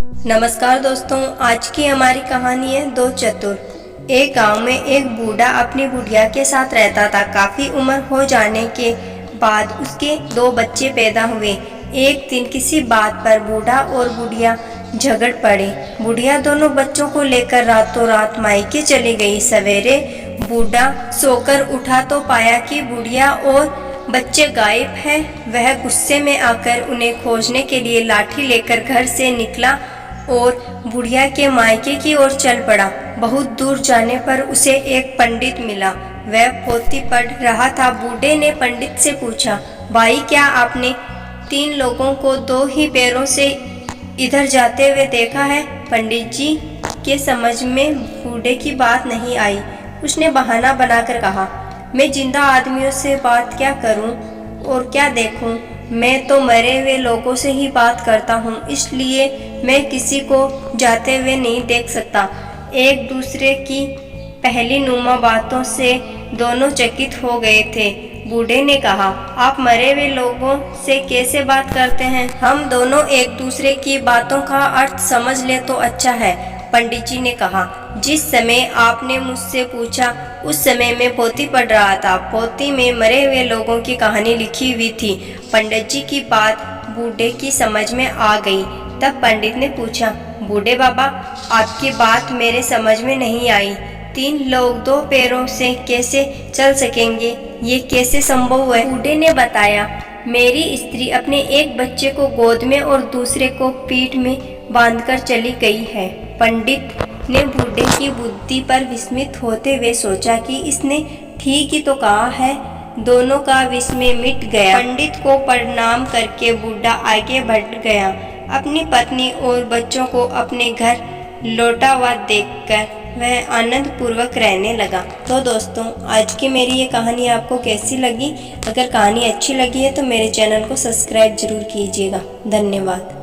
नमस्कार दोस्तों, आज की हमारी कहानी है दो चतुर। एक गांव में एक बूढ़ा अपनी बुढ़िया के साथ रहता था। काफी उम्र हो जाने के बाद उसके दो बच्चे पैदा हुए। एक दिन किसी बात पर बूढ़ा और बुढ़िया झगड़ पड़े। बुढ़िया दोनों बच्चों को लेकर रातों रात मायके चली गई। सवेरे बूढ़ा सोकर उठा तो पाया कि बुढ़िया और बच्चे गायब है। वह गुस्से में आकर उन्हें खोजने के लिए लाठी लेकर घर से निकला और बुढ़िया के मायके की ओर चल पड़ा। बहुत दूर जाने पर उसे एक पंडित मिला। वह पोथी पढ़ रहा था। बूढ़े ने पंडित से पूछा, भाई क्या आपने 3 लोगों को 2 ही पैरों से इधर जाते हुए देखा है? पंडित जी के समझ में बूढ़े की बात नहीं आई। उसने बहाना बनाकर कहा, मैं जिंदा आदमियों से बात क्या करूं और क्या देखूं? मैं तो मरे हुए लोगों से ही बात करता हूं, इसलिए मैं किसी को जाते हुए नहीं देख सकता। एक दूसरे की पहली नुमा बातों से दोनों चकित हो गए थे। बूढ़े ने कहा, आप मरे हुए लोगों से कैसे बात करते हैं? हम दोनों एक दूसरे की बातों का अर्थ समझ ले तो अच्छा है। पंडित जी ने कहा, जिस समय आपने मुझसे पूछा उस समय मैं पोथी पढ़ रहा था। पोथी में मरे हुए लोगों की कहानी लिखी हुई थी। पंडित जी की बात बूढ़े की समझ में आ गई। तब पंडित ने पूछा, बूढ़े बाबा, आपकी बात मेरे समझ में नहीं आई। 3 लोग 2 पैरों से कैसे चल सकेंगे? ये कैसे संभव है? बूढ़े ने बताया, मेरी स्त्री अपने एक बच्चे को गोद में और दूसरे को पीठ में बांधकर चली गई है। पंडित ने बूढ़े की बुद्धि पर विस्मित होते हुए सोचा कि इसने ठीक ही तो कहा है। दोनों का विस्मय मिट गया। पंडित को प्रणाम करके बूढ़ा आगे बढ़ गया। अपनी पत्नी और बच्चों को अपने घर लौटा हुआ देखकर वह आनंद पूर्वक रहने लगा। तो दोस्तों, आज की मेरी ये कहानी आपको कैसी लगी? अगर कहानी अच्छी लगी है तो मेरे चैनल को सब्सक्राइब जरूर कीजिएगा। धन्यवाद।